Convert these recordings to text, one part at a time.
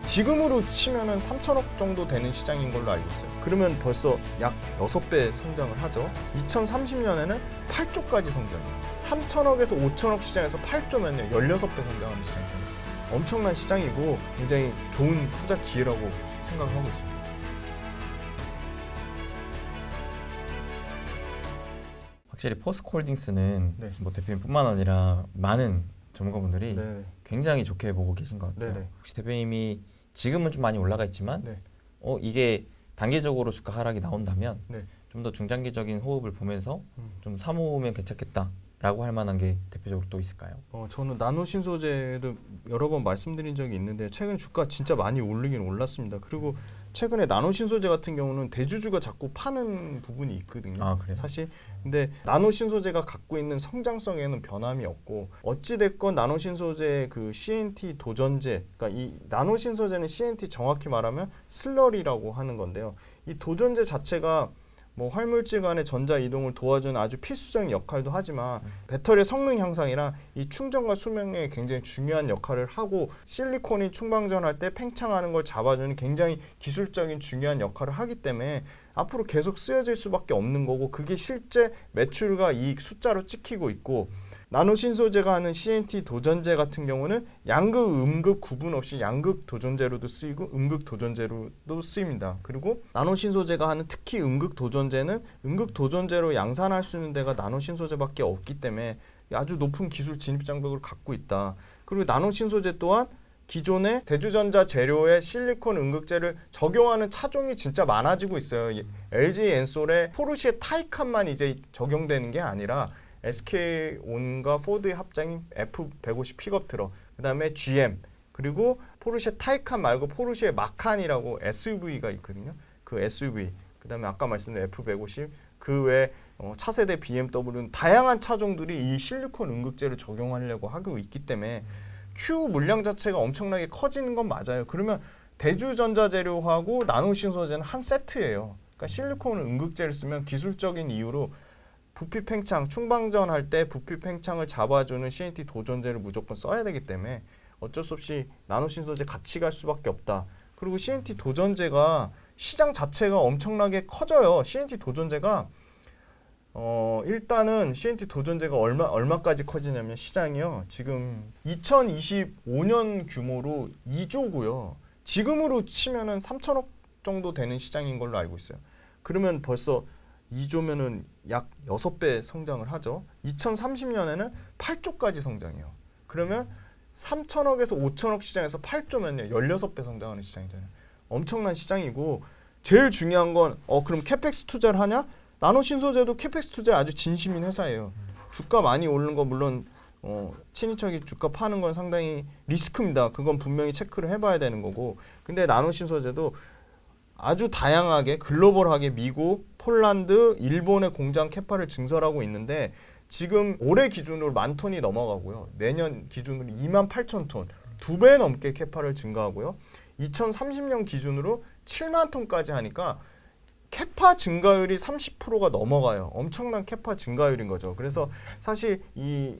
지금으로 치면은 3천억 정도 되는 시장인 걸로 알고 있어요. 그러면 벌써 약 6배 성장을 하죠. 2030년에는 8조까지 성장해요. 3천억에서 5천억 시장에서 8조면요 16배 성장하는 시장이잖아요. 엄청난 시장이고 굉장히 좋은 투자 기회라고 생각하고 있습니다. 확실히 포스코홀딩스는 네. 뭐 대표님뿐만 아니라 많은 전문가분들이 네. 굉장히 좋게 보고 계신 것 같아요. 네네. 혹시 대표님이 지금은 좀 많이 올라가 있지만 네. 이게 단기적으로 주가 하락이 나온다면 네. 좀 더 중장기적인 호흡을 보면서 음. 좀 사모으면 괜찮겠다라고 할 만한 게 대표적으로 또 있을까요? 저는 나노 신소재도 여러 번 말씀드린 적이 있는데 최근 주가 진짜 많이 올리긴 올랐습니다. 그리고 최근에 나노 신소재 같은 경우는 대주주가 자꾸 파는 부분이 있거든요. 아, 그래요? 사실 근데 나노 신소재가 갖고 있는 성장성에는 변함이 없고 어찌 됐건 나노 신소재 그 CNT 도전제, 그러니까 이 나노 신소재는 CNT 정확히 말하면 슬러리라고 하는 건데요. 이 도전제 자체가 뭐 활물질 간의 전자 이동을 도와주는 아주 필수적인 역할도 하지만 배터리의 성능 향상이랑 이 충전과 수명에 굉장히 중요한 역할을 하고 실리콘이 충방전할 때 팽창하는 걸 잡아주는 굉장히 기술적인 중요한 역할을 하기 때문에 앞으로 계속 쓰여질 수밖에 없는 거고 그게 실제 매출과 이익 숫자로 찍히고 있고 나노 신소재가 하는 CNT 도전제 같은 경우는 양극, 음극 구분 없이 양극 도전제로도 쓰이고 음극 도전제로도 쓰입니다. 그리고 나노 신소재가 하는 특히 음극 도전제는 음극 도전제로 양산할 수 있는 데가 나노 신소재밖에 없기 때문에 아주 높은 기술 진입 장벽을 갖고 있다. 그리고 나노 신소재 또한 기존의 대주전자 재료에 실리콘 음극재를 적용하는 차종이 진짜 많아지고 있어요. LG 엔솔의 포르쉐 타이칸만 이제 적용되는 게 아니라 SK온과 포드의 합장인 F150 픽업 트럭, 그 다음에 GM, 그리고 포르쉐 타이칸 말고 포르쉐 마칸이라고 SUV가 있거든요. 그 SUV, 그 다음에 아까 말씀드린 F150, 그 외 차세대 BMW는 다양한 차종들이 이 실리콘 음극재를 적용하려고 하고 있기 때문에 Q 물량 자체가 엄청나게 커지는 건 맞아요. 그러면 대주전자 재료하고 나노 신소재는 한 세트예요. 그러니까 실리콘 음극재를 쓰면 기술적인 이유로 부피 팽창, 충방전 할 때 부피 팽창을 잡아주는 CNT 도전제를 무조건 써야 되기 때문에 어쩔 수 없이 나노 신소재 같이 갈 수밖에 없다. 그리고 CNT 도전제가 시장 자체가 엄청나게 커져요. CNT 도전제가 일단은 CNT 도전제가 얼마까지 커지냐면 시장이요. 지금 2025년 규모로 2조고요. 지금으로 치면은 3천억 정도 되는 시장인 걸로 알고 있어요. 그러면 벌써 2조면은 약 6배 성장을 하죠. 2030년에는 8조까지 성장해요. 그러면 3천억에서 5천억 시장에서 8조면요 16배 성장하는 시장이잖아요. 엄청난 시장이고 제일 중요한 건 그럼 캐펙스 투자를 하냐? 나노 신소재도 캐펙스 투자에 아주 진심인 회사예요. 주가 많이 오르는 거 물론 친인척이 주가 파는 건 상당히 리스크입니다. 그건 분명히 체크를 해봐야 되는 거고 근데 나노 신소재도 아주 다양하게 글로벌하게 미국, 폴란드, 일본의 공장 캐파를 증설하고 있는데 지금 올해 기준으로 10,000톤이 넘어가고요. 내년 기준으로 28,000톤, 2배 넘게 캐파를 증가하고요. 2030년 기준으로 7만 톤까지 하니까 캐파 증가율이 30%가 넘어가요. 엄청난 캐파 증가율인 거죠. 그래서 사실 이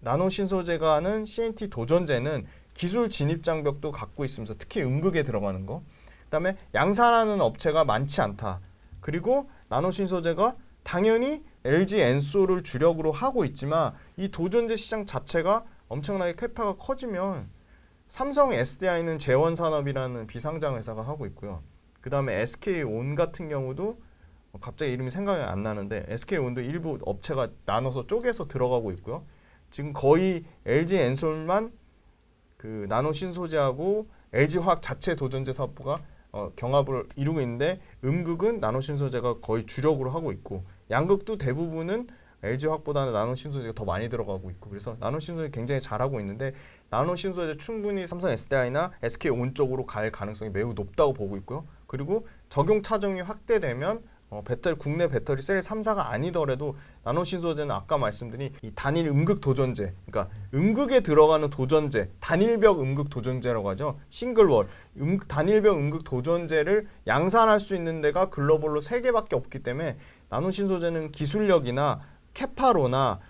나노 신소재가 하는 CNT 도전제는 기술 진입 장벽도 갖고 있으면서 특히 음극에 들어가는 거 그다음에 양산하는 업체가 많지 않다. 그리고 나노 신소재가 당연히 LG 엔솔을 주력으로 하고 있지만 이 도전제 시장 자체가 엄청나게 캐파가 커지면 삼성 SDI는 재원산업이라는 비상장 회사가 하고 있고요. 그다음에 SK온 같은 경우도 갑자기 이름이 생각이 안 나는데 SK온도 일부 업체가 나눠서 쪼개서 들어가고 있고요. 지금 거의 LG 엔솔만 그 나노 신소재하고 LG화학 자체 도전제 사업부가 경합을 이루고 있는데 음극은 나노 신소재가 거의 주력으로 하고 있고 양극도 대부분은 LG화학보다는 나노 신소재가 더 많이 들어가고 있고 그래서 나노 신소재 굉장히 잘하고 있는데 나노 신소재 충분히 삼성 SDI나 SK온 쪽으로 갈 가능성이 매우 높다고 보고 있고요. 그리고 적용 차종이 확대되면 국내 배터리 셀 3사가 아니더라도 나노 신소재는 아까 말씀드린 이 단일 음극 도전제, 그러니까 음극에 들어가는 도전제, 단일벽 음극 도전제라고 하죠. 싱글월, 단일벽 음극 도전제를 양산할 수 있는 데가 글로벌로 3개밖에 없기 때문에 나노 신소재는 기술력이나 캐파로나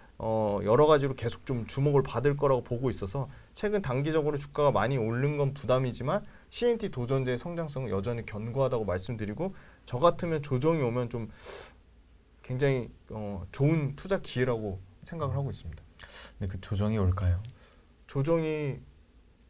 여러 가지로 계속 좀 주목을 받을 거라고 보고 있어서 최근 단기적으로 주가가 많이 오른 건 부담이지만 CNT 도전제의 성장성은 여전히 견고하다고 말씀드리고 저 같으면 조정이 오면 좀 굉장히 좋은 투자 기회라고 생각을 하고 있습니다. 근데 그 조정이 올까요? 조정이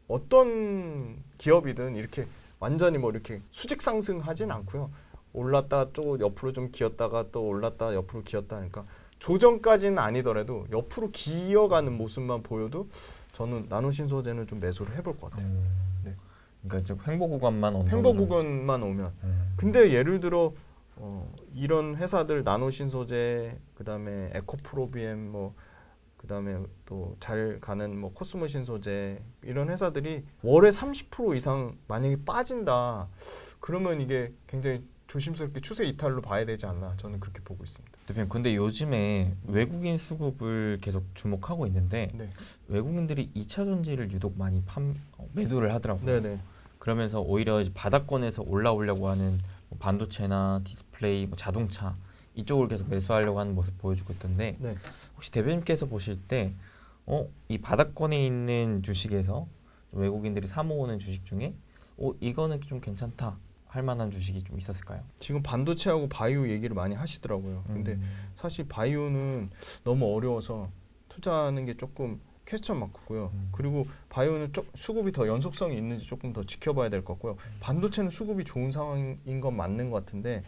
어떤 기업이든 이렇게 완전히 뭐 이렇게 수직 상승하진 않고요. 올랐다 또 옆으로 좀 기었다가 또 올랐다 옆으로 기었다 하니까 조정까지는 아니더라도 옆으로 기어가는 모습만 보여도 저는 나노신소재는 좀 매수를 해볼 것 같아요. 네. 그러니까 좀 횡보 구간만 어느 횡보 정도 구간만 오면. 근데 예를 들어 이런 회사들 나노신소재 그다음에 에코프로비엠 뭐 그다음에 또 잘 가는 뭐 코스모신소재 이런 회사들이 월에 30% 이상 만약에 빠진다. 그러면 이게 굉장히 조심스럽게 추세 이탈로 봐야 되지 않나 저는 그렇게 보고 있습니다. 대표님, 근데 요즘에 외국인 수급을 계속 주목하고 있는데 네. 외국인들이 2차 전지를 유독 많이 매도를 하더라고요. 네네. 그러면서 오히려 이제 바닥권에서 올라오려고 하는 뭐 반도체나 디스플레이, 뭐 자동차 이쪽을 계속 매수하려고 하는 모습 보여주고 있던데 네. 혹시 대표님께서 보실 때 이 바닥권에 있는 주식에서 외국인들이 사 모으는 주식 중에 이거는 좀 괜찮다 할 만한 주식이 좀 있었을까요? 지금 반도체하고 바이오 얘기를 많이 하시더라고요. 근데 사실 바이오는 너무 어려워서 투자하는 게 조금 퀘스천 마크고요. 그리고 바이오는 수급이 더 연속성이 있는지 조금 더 지켜봐야 될 것 같고요. 반도체는 수급이 좋은 상황인 건 맞는 것 같은데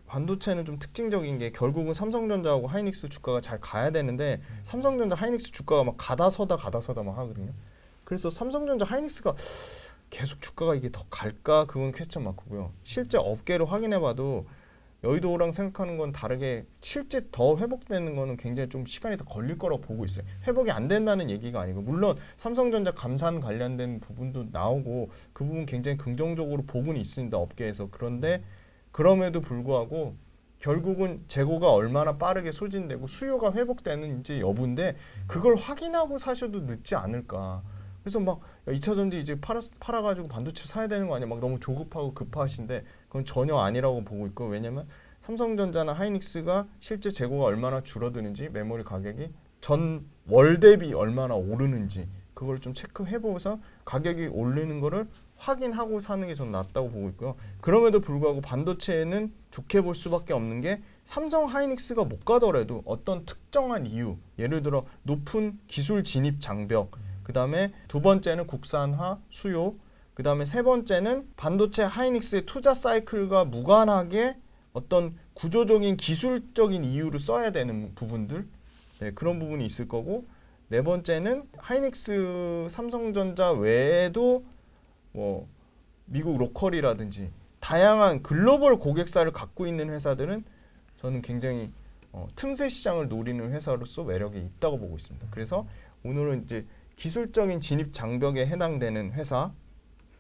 반도체는 좀 특징적인 게 결국은 삼성전자하고 하이닉스 주가가 잘 가야 되는데 삼성전자 하이닉스 주가가 막 가다 서다 막 하거든요. 그래서 삼성전자 하이닉스가 계속 주가가 이게 더 갈까 그건 퀘스천 마크고요. 실제 업계를 확인해봐도 여의도랑 생각하는 건 다르게 실제 더 회복되는 거는 굉장히 좀 시간이 더 걸릴 거라고 보고 있어요. 회복이 안 된다는 얘기가 아니고 물론 삼성전자 감산 관련된 부분도 나오고 그 부분 굉장히 긍정적으로 보고는 있습니다. 업계에서. 그런데 그럼에도 불구하고 결국은 재고가 얼마나 빠르게 소진되고 수요가 회복되는지 여부인데 그걸 확인하고 사셔도 늦지 않을까. 그래서 막 2차 전지 이제 팔아가지고 반도체 사야 되는 거 아니야? 막 너무 조급하고 급하신데 그건 전혀 아니라고 보고 있고 왜냐면 삼성전자나 하이닉스가 실제 재고가 얼마나 줄어드는지 메모리 가격이 전 월 대비 얼마나 오르는지 그걸 좀 체크해보고서 가격이 오르는 거를 확인하고 사는 게 전 낫다고 보고 있고요. 그럼에도 불구하고 반도체는 좋게 볼 수밖에 없는 게 삼성 하이닉스가 못 가더라도 어떤 특정한 이유 예를 들어 높은 기술 진입 장벽 그 다음에 두 번째는 국산화 수요 그 다음에 세 번째는 반도체 하이닉스의 투자 사이클과 무관하게 어떤 구조적인 기술적인 이유를 써야 되는 부분들 네, 그런 부분이 있을 거고 네 번째는 하이닉스 삼성전자 외에도 뭐 미국 로컬이라든지 다양한 글로벌 고객사를 갖고 있는 회사들은 저는 굉장히 틈새 시장을 노리는 회사로서 매력이 있다고 보고 있습니다. 그래서 오늘은 이제 기술적인 진입 장벽에 해당되는 회사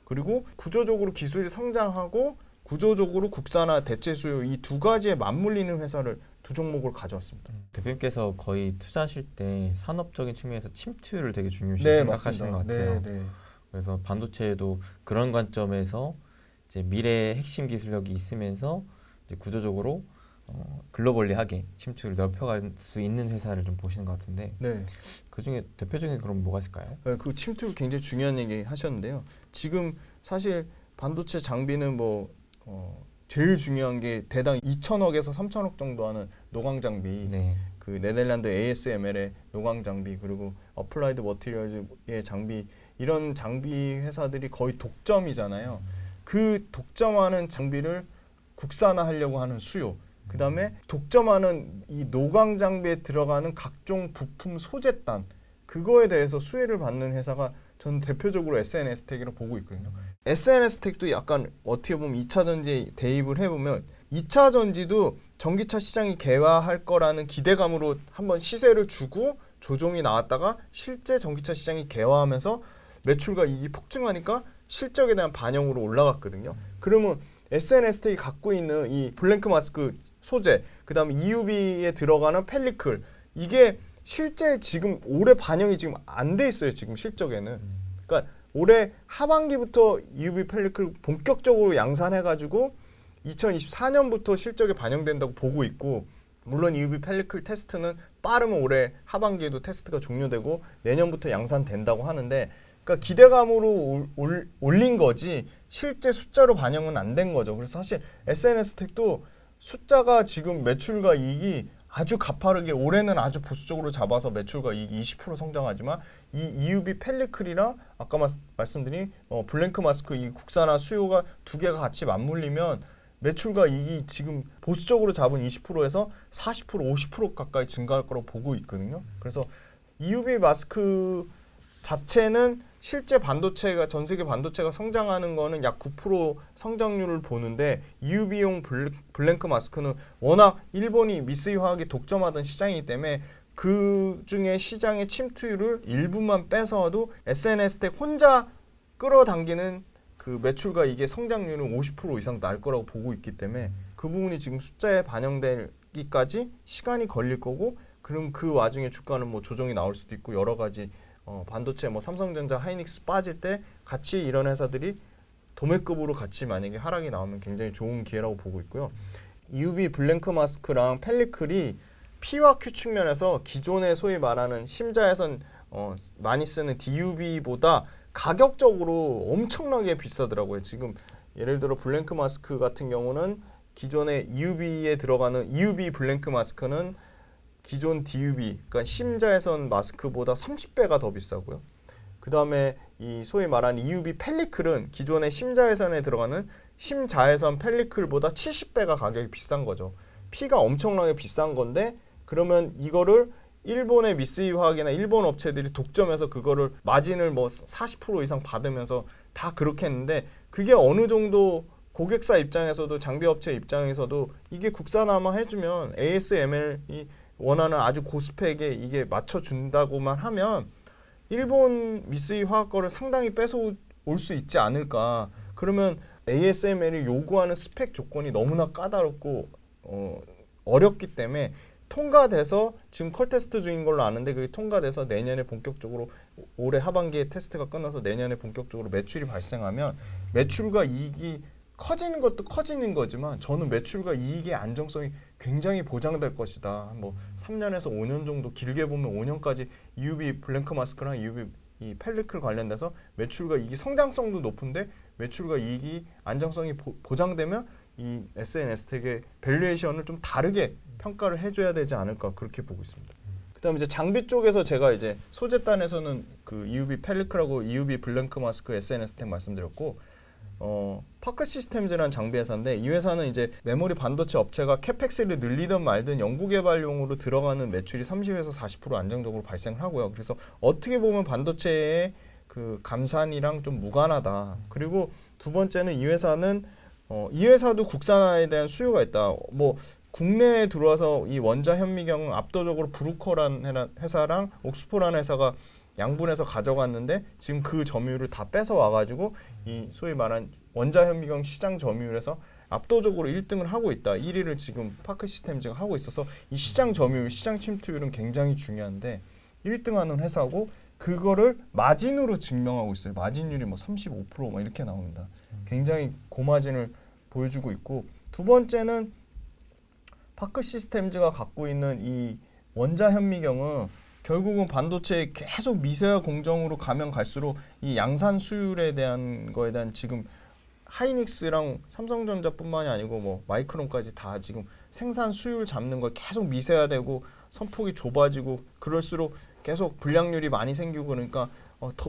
그리고 구조적으로 기술이 성장하고 구조적으로 국산화 대체 수요 이 두 가지에 맞물리는 회사를 두 종목을 가져왔습니다. 대표님께서 거의 투자하실 때 산업적인 측면에서 침투율을 되게 중요시 네, 생각하시는 것 같아요. 네. 그래서 반도체에도 그런 관점에서 이제 미래의 핵심 기술력이 있으면서 이제 구조적으로 글로벌리하게 침투를 넓혀갈 수 있는 회사를 좀 보시는 것 같은데 네. 그 중에 대표적인 그럼 뭐가 있을까요? 네, 그 침투 굉장히 중요한 얘기 하셨는데요. 지금 사실 반도체 장비는 제일 중요한 게 대당 2천억에서 3천억 정도 하는 노광 장비. 네. 그 네덜란드 ASML의 노광 장비 그리고 어플라이드 머티리얼즈의 장비 이런 장비 회사들이 거의 독점이잖아요. 그 독점하는 장비를 국산화하려고 하는 수요. 그다음에 독점하는 이 노광 장비에 들어가는 각종 부품 소재단 그거에 대해서 수혜를 받는 회사가 저는 대표적으로 SNS텍이라고 보고 있거든요. SNS텍도 약간 어떻게 보면 2차 전지에 대입을 해보면 2차 전지도 전기차 시장이 개화할 거라는 기대감으로 한번 시세를 주고 조정이 나왔다가 실제 전기차 시장이 개화하면서 매출과 이익이 폭증하니까 실적에 대한 반영으로 올라갔거든요. 그러면 SNS텍이 갖고 있는 이 블랭크 마스크 소재, 그 다음에 EUV에 들어가는 펠리클 이게 실제 지금 올해 반영이 지금 안 돼 있어요. 지금 실적에는. 그러니까 올해 하반기부터 EUV 펠리클 본격적으로 양산해가지고 2024년부터 실적에 반영된다고 보고 있고 물론 EUV 펠리클 테스트는 빠르면 올해 하반기에도 테스트가 종료되고 내년부터 양산된다고 하는데 그러니까 기대감으로 올린 거지 실제 숫자로 반영은 안 된 거죠. 그래서 사실 SNS 텍도 숫자가 지금 매출과 이익이 아주 가파르게 올해는 아주 보수적으로 잡아서 매출과 이익이 20% 성장하지만 이 EUV 펠리클이랑 아까 말씀드린 블랭크 마스크 이 국산화 수요가 두 개가 같이 맞물리면 매출과 이익이 지금 보수적으로 잡은 20%에서 40% 50% 가까이 증가할 거라고 보고 있거든요. 그래서 EUV 마스크 자체는 실제 반도체가 전 세계 반도체가 성장하는 거는 약 9% 성장률을 보는데 EUV용 블랭크 마스크는 워낙 일본이 미쓰이 화학이 독점하던 시장이기 때문에 그 중에 시장의 침투율을 일부만 빼서도 SNS텍 혼자 끌어당기는 그 매출과 이게 성장률은 50% 이상 날 거라고 보고 있기 때문에 그 부분이 지금 숫자에 반영되기까지 시간이 걸릴 거고 그럼 그 와중에 주가는 뭐 조정이 나올 수도 있고 여러 가지 반도체 뭐 삼성전자, 하이닉스 빠질 때 같이 이런 회사들이 도매급으로 같이 만약에 하락이 나오면 굉장히 좋은 기회라고 보고 있고요. EUV 블랭크 마스크랑 펠리클이 P와 Q 측면에서 기존의 소위 말하는 심자에선 많이 쓰는 DUV보다 가격적으로 엄청나게 비싸더라고요. 지금 예를 들어 블랭크 마스크 같은 경우는 기존의 EUV에 들어가는 EUV 블랭크 마스크는 기존 DUV, 그러니까 심자외선 마스크보다 30배가 더 비싸고요. 그 다음에 이 소위 말하는 EUV 펠리클은 기존의 심자외선에 들어가는 심자외선 펠리클보다 70배가 가격이 비싼 거죠. P가 엄청나게 비싼 건데 그러면 이거를 일본의 미쓰이 화학이나 일본 업체들이 독점해서 그거를 마진을 뭐 40% 이상 받으면서 다 그렇게 했는데 그게 어느 정도 고객사 입장에서도 장비업체 입장에서도 이게 국산화만 해주면 ASML이 원하는 아주 고스펙에 이게 맞춰준다고만 하면 일본 미쓰이 화학 거를 상당히 뺏어올 수 있지 않을까. 그러면 ASML이 요구하는 스펙 조건이 너무나 까다롭고 어렵기 때문에 통과돼서 지금 컬 테스트 중인 걸로 아는데 그게 통과돼서 내년에 본격적으로 올해 하반기에 테스트가 끝나서 내년에 본격적으로 매출이 발생하면 매출과 이익이 커지는 것도 커지는 거지만 저는 매출과 이익의 안정성이 굉장히 보장될 것이다. 뭐 3년에서 5년 정도 길게 보면 5년까지 EUV 블랭크 마스크랑 EUV 이 펠리클 관련돼서 매출과 이익이 성장성도 높은데 매출과 이익이 안정성이 보장되면 이 SNS텍의 밸류에이션을 좀 다르게 평가를 해줘야 되지 않을까 그렇게 보고 있습니다. 그다음 이제 장비 쪽에서 제가 이제 소재단에서는 그 EUV 펠리클하고 EUV 블랭크 마스크 SNS텍 말씀드렸고 파크 시스템즈라는 장비 회사인데 이 회사는 이제 메모리 반도체 업체가 캐펙스를 늘리든 말든 연구개발용으로 들어가는 매출이 30에서 40% 안정적으로 발생을 하고요. 그래서 어떻게 보면 반도체의 그 감산이랑 좀 무관하다. 그리고 두 번째는 이 회사는 이 회사도 국산화에 대한 수요가 있다. 뭐 국내에 들어와서 이 원자 현미경은 압도적으로 브루커라는 회사랑 옥스포라는 회사가 양분해서 가져갔는데 지금 그 점유율을 다 뺏어 와가지고 이 소위 말한 원자 현미경 시장 점유율에서 압도적으로 1등을 하고 있다. 1위를 지금 파크 시스템즈가 하고 있어서 이 시장 점유율, 시장 침투율은 굉장히 중요한데 1등하는 회사고 그거를 마진으로 증명하고 있어요. 마진율이 뭐 35% 이렇게 나옵니다. 굉장히 고마진을 보여주고 있고 두 번째는 파크 시스템즈가 갖고 있는 이 원자 현미경은 결국은 반도체에 계속 미세화 공정으로 가면 갈수록 이 양산 수율에 대한 거에 대한 지금 하이닉스랑 삼성전자뿐만이 아니고 뭐 마이크론까지 다 지금 생산 수율 잡는 거 계속 미세화되고 선폭이 좁아지고 그럴수록 계속 불량률이 많이 생기고 그러니까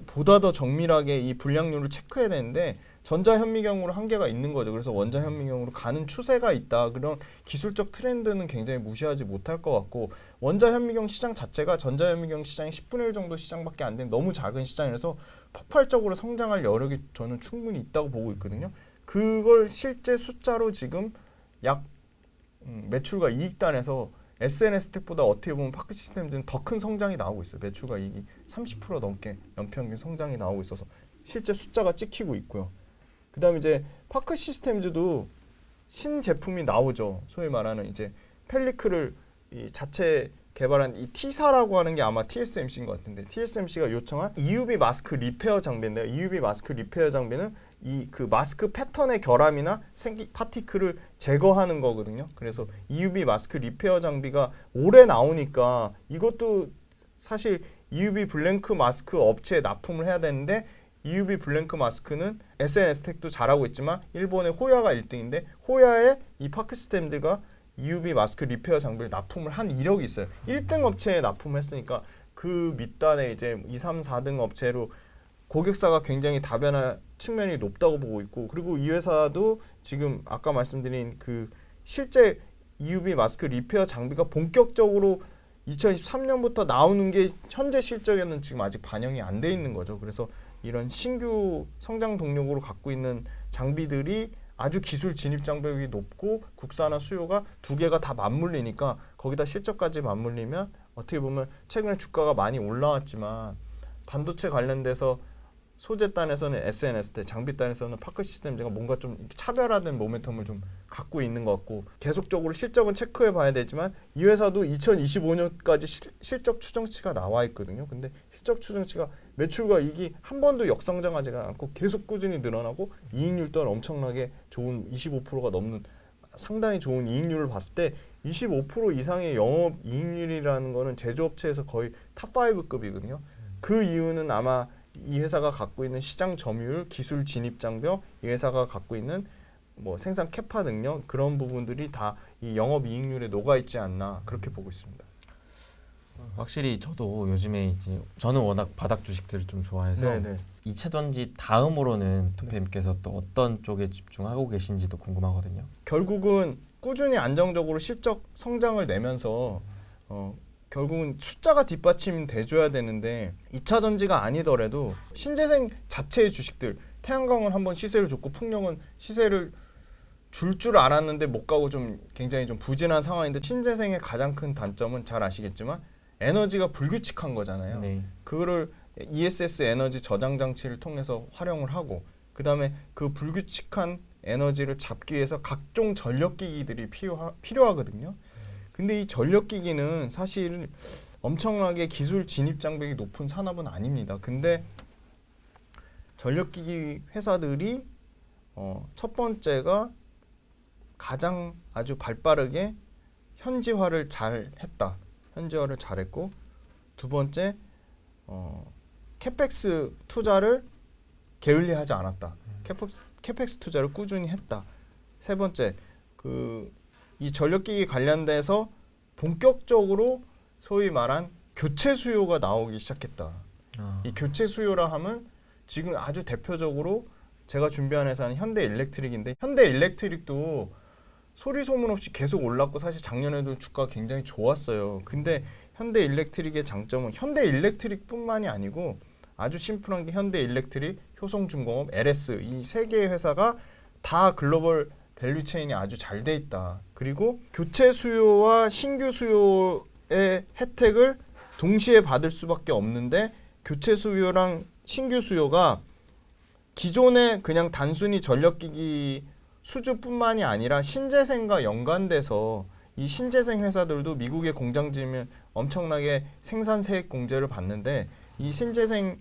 보다 더 정밀하게 이 불량률을 체크해야 되는데 전자현미경으로 한계가 있는 거죠. 그래서 원자현미경으로 가는 추세가 있다. 그런 기술적 트렌드는 굉장히 무시하지 못할 것 같고 원자현미경 시장 자체가 전자현미경 시장의 10분의 1 정도 시장밖에 안 되는 너무 작은 시장이라서 폭발적으로 성장할 여력이 저는 충분히 있다고 보고 있거든요. 그걸 실제 숫자로 지금 약 매출과 이익단에서 SNS텍보다 어떻게 보면 파크 시스템즈는 더 큰 성장이 나오고 있어요. 매출과 이익이 30% 넘게 연평균 성장이 나오고 있어서 실제 숫자가 찍히고 있고요. 그다음에 이제 파크 시스템즈도 신제품이 나오죠. 소위 말하는 이제 펠리클을 이 자체 개발한 이 T사라고 하는 게 아마 TSMC인 것 같은데 TSMC가 요청한 EUV 마스크 리페어 장비인데요. EUV 마스크 리페어 장비는 이 그 마스크 패턴의 결함이나 파티클을 제거하는 거거든요. 그래서 EUV 마스크 리페어 장비가 올해 나오니까 이것도 사실 EUV 블랭크 마스크 업체에 납품을 해야 되는데 EUV 블랭크 마스크는 SNS텍도 잘하고 있지만 일본의 호야가 1등인데 호야의 이 파크시스템즈가 EUV 마스크 리페어 장비를 납품을 한 이력이 있어요. 1등 업체에 납품을 했으니까 그 밑단에 이제 2, 3, 4등 업체로 고객사가 굉장히 다변화 측면이 높다고 보고 있고, 그리고 이 회사도 지금 아까 말씀드린 그 실제 EUV 마스크 리페어 장비가 본격적으로 2023년부터 나오는 게 현재 실적에는 지금 아직 반영이 안 돼 있는 거죠. 그래서 이런 신규 성장 동력으로 갖고 있는 장비들이 아주 기술 진입 장벽이 높고 국산화 수요가 두 개가 다 맞물리니까, 거기다 실적까지 맞물리면 어떻게 보면 최근에 주가가 많이 올라왔지만 반도체 관련돼서 소재단에서는 SNS텍, 장비단에서는 파크시스템즈가 뭔가 좀 차별화된 모멘텀을 좀 갖고 있는 것 같고, 계속적으로 실적은 체크해 봐야 되지만 이 회사도 2025년까지 실적 추정치가 나와 있거든요. 근데 실적 추정치가 매출과 이익이 한 번도 역성장하지가 않고 계속 꾸준히 늘어나고, 이익률 또한 엄청나게 좋은 25%가 넘는 상당히 좋은 이익률을 봤을 때 25% 이상의 영업 이익률이라는 거는 제조업체에서 거의 탑5급이거든요. 그 이유는 아마 이 회사가 갖고 있는 시장 점유율, 기술 진입 장벽, 이 회사가 갖고 있는 뭐 생산 캐파 능력, 그런 부분들이 다 이 영업 이익률에 녹아 있지 않나, 그렇게 보고 있습니다. 확실히 저도 요즘에 이제 저는 워낙 바닥 주식들을 좀 좋아해서 네네. 2차 전지 다음으로는 투표님께서 또 어떤 쪽에 집중하고 계신지도 궁금하거든요. 결국은 꾸준히 안정적으로 실적 성장을 내면서 결국은 숫자가 뒷받침돼줘야 되는데, 2차 전지가 아니더라도 신재생 자체의 주식들, 태양광은 한번 시세를 줬고 풍력은 시세를 줄 줄 알았는데 못 가고 좀 굉장히 좀 부진한 상황인데, 신재생의 가장 큰 단점은 잘 아시겠지만 에너지가 불규칙한 거잖아요. 네. 그거를 ESS 에너지 저장 장치를 통해서 활용을 하고, 그 다음에 그 불규칙한 에너지를 잡기 위해서 각종 전력기기들이 필요하거든요. 근데 이 전력기기는 사실 엄청나게 기술 진입 장벽이 높은 산업은 아닙니다. 근데 전력기기 회사들이 첫 번째가 가장 아주 발빠르게 현지화를 잘했다. 현지화를 잘했고, 두 번째 캐펙스 투자를 게을리하지 않았다. 캐펙스 투자를 꾸준히 했다. 세 번째, 이 전력기기 관련돼서 본격적으로 소위 말한 교체 수요가 나오기 시작했다. 이 교체 수요라 하면 지금 아주 대표적으로 제가 준비한 회사는 현대일렉트릭인데, 현대일렉트릭도 소리 소문 없이 계속 올랐고 사실 작년에도 주가가 굉장히 좋았어요. 근데 현대일렉트릭의 장점은 현대일렉트릭뿐만이 아니고 아주 심플한 게 현대일렉트릭, 효성중공업, LS 이 세 개의 회사가 다 글로벌 밸류체인이 아주 잘 돼 있다. 그리고 교체 수요와 신규 수요의 혜택을 동시에 받을 수밖에 없는데, 교체 수요랑 신규 수요가 기존에 그냥 단순히 전력기기 수주뿐만이 아니라 신재생과 연관돼서 이 신재생 회사들도 미국에 공장 지으면 엄청나게 생산세액 공제를 받는데, 이 신재생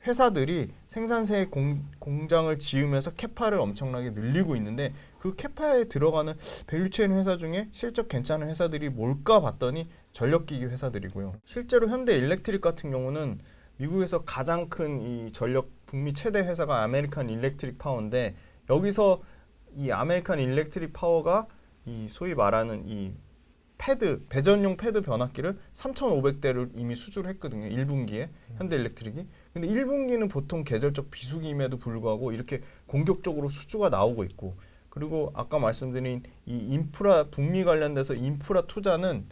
회사들이 생산세액 공장을 지으면서 캐파를 엄청나게 늘리고 있는데, 그 캐파에 들어가는 밸류체인 회사 중에 실적 괜찮은 회사들이 뭘까 봤더니 전력기기 회사들이고요. 실제로 현대일렉트릭 같은 경우는 미국에서 가장 큰 이 전력 북미 최대 회사가 아메리칸 일렉트릭 파워인데, 여기서 이 아메리칸 일렉트릭 파워가 이 소위 말하는 이 패드, 배전용 패드 변압기를 3,500대를 이미 수주를 했거든요. 1분기에 현대일렉트릭이. 근데 1분기는 보통 계절적 비수기임에도 불구하고 이렇게 공격적으로 수주가 나오고 있고, 그리고 아까 말씀드린 이 인프라, 북미 관련돼서 인프라 투자는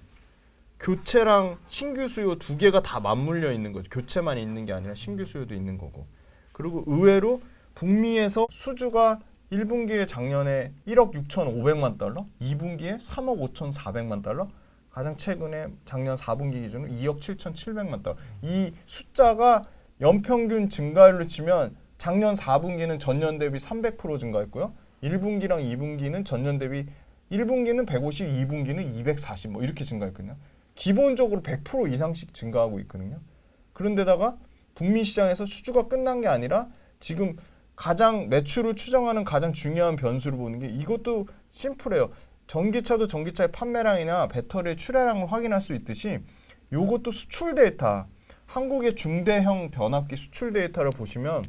교체랑 신규 수요 두 개가 다 맞물려 있는 거죠. 교체만 있는 게 아니라 신규 수요도 있는 거고. 그리고 의외로 북미에서 수주가 1분기에 작년에 1억 6,500만 달러, 2분기에 3억 5,400만 달러, 가장 최근에 작년 4분기 기준으로 2억 7,700만 달러. 이 숫자가 연평균 증가율로 치면 작년 4분기는 전년 대비 300% 증가했고요. 1분기랑 2분기는 전년 대비 1분기는 150, 2분기는 240 뭐 이렇게 증가했거든요. 기본적으로 100% 이상씩 증가하고 있거든요. 그런데다가 북미 시장에서 수주가 끝난 게 아니라 지금 가장 매출을 추정하는 가장 중요한 변수를 보는 게, 이것도 심플해요. 전기차도 전기차의 판매량이나 배터리의 출하량을 확인할 수 있듯이 요것도 수출 데이터, 한국의 중대형 변압기 수출 데이터를 보시면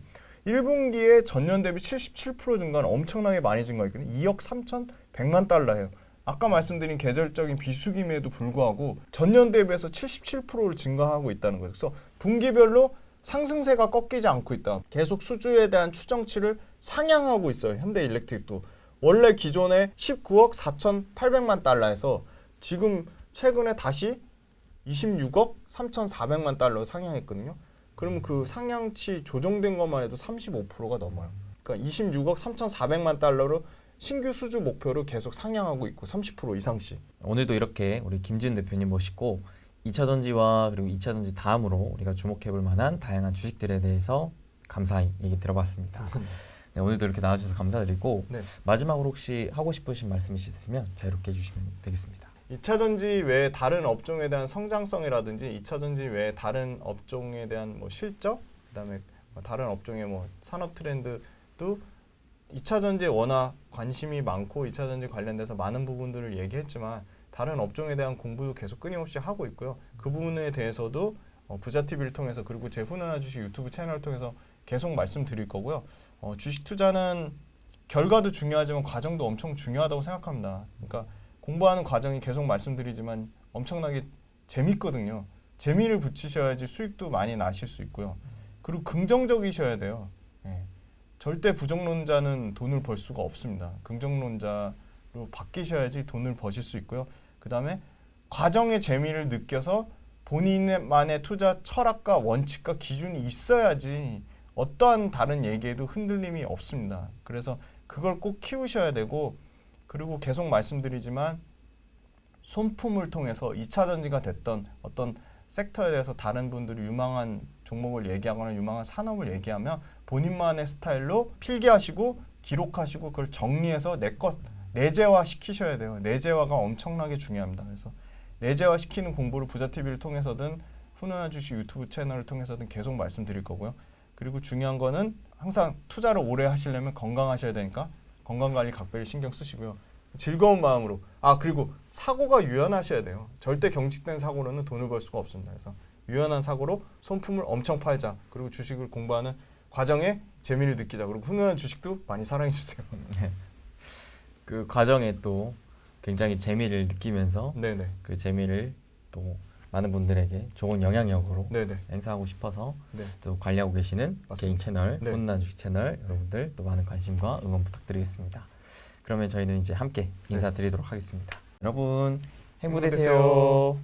1분기에 전년 대비 77% 증가는 엄청나게 많이 증가했거든요. 2억 3,100만 달러예요. 아까 말씀드린 계절적인 비수기임에도 불구하고 전년 대비해서 77%를 증가하고 있다는 거죠. 그래서 분기별로 상승세가 꺾이지 않고 있다. 계속 수주에 대한 추정치를 상향하고 있어요. 현대일렉트릭도. 원래 기존에 19억 4,800만 달러에서 지금 최근에 다시 26억 3,400만 달러 상향했거든요. 그러면 그 상향치 조정된 것만 해도 35%가 넘어요. 그러니까 26억 3,400만 달러로 신규 수주 목표를 계속 상향하고 있고 30% 이상씩. 오늘도 이렇게 우리 김지은 대표님 모시고 2차 전지와 그리고 2차 전지 다음으로 우리가 주목해볼 만한 다양한 주식들에 대해서 감사히 얘기 들어봤습니다. 네, 오늘도 이렇게 나와주셔서 감사드리고 네. 마지막으로 혹시 하고 싶으신 말씀 있으시면 자유롭게 해주시면 되겠습니다. 2차 전지 외에 다른 업종에 대한 성장성이라든지 2차 전지 외에 다른 업종에 대한 뭐 실적, 그다음에 다른 업종의 뭐 산업 트렌드도 2차 전지에 워낙 관심이 많고 2차 전지 관련돼서 많은 부분들을 얘기했지만 다른 업종에 대한 공부도 계속 끊임없이 하고 있고요. 그 부분에 대해서도 부자TV를 통해서 그리고 제 훈훈한 주식 유튜브 채널을 통해서 계속 말씀드릴 거고요. 주식 투자는 결과도 중요하지만 과정도 엄청 중요하다고 생각합니다. 그러니까 공부하는 과정이 계속 말씀드리지만 엄청나게 재밌거든요. 재미를 붙이셔야지 수익도 많이 나실 수 있고요. 그리고 긍정적이셔야 돼요. 예. 절대 부정론자는 돈을 벌 수가 없습니다. 긍정론자로 바뀌셔야지 돈을 버실 수 있고요. 그 다음에 과정의 재미를 느껴서 본인만의 투자 철학과 원칙과 기준이 있어야지 어떠한 다른 얘기에도 흔들림이 없습니다. 그래서 그걸 꼭 키우셔야 되고 그리고 계속 말씀드리지만 손품을 통해서 2차 전지가 됐던 어떤 섹터에 대해서 다른 분들이 유망한 종목을 얘기하거나 유망한 산업을 얘기하면 본인만의 스타일로 필기하시고 기록하시고 그걸 정리해서 내 것 내재화 시키셔야 돼요. 내재화가 엄청나게 중요합니다. 그래서 내재화 시키는 공부를 부자TV를 통해서든 훈훈한 주식 유튜브 채널을 통해서든 계속 말씀드릴 거고요. 그리고 중요한 거는 항상 투자를 오래 하시려면 건강하셔야 되니까 건강관리 각별히 신경 쓰시고요. 즐거운 마음으로 그리고 사고가 유연하셔야 돼요. 절대 경직된 사고로는 돈을 벌 수가 없습니다. 그래서 유연한 사고로 손품을 엄청 팔자. 그리고 주식을 공부하는 과정에 재미를 느끼자. 그리고 훈훈한 주식도 많이 사랑해 주세요. 그 과정에 또 굉장히 재미를 느끼면서 네네. 그 재미를 또 많은 분들에게 좋은 영향력으로 네네. 행사하고 싶어서 네. 또 관리하고 계시는 맞습니다. 개인 채널, 네. 훈훈한 주식 채널 여러분들 또 많은 관심과 응원 부탁드리겠습니다. 그러면 저희는 이제 함께 인사드리도록 하겠습니다. 여러분 행복되세요.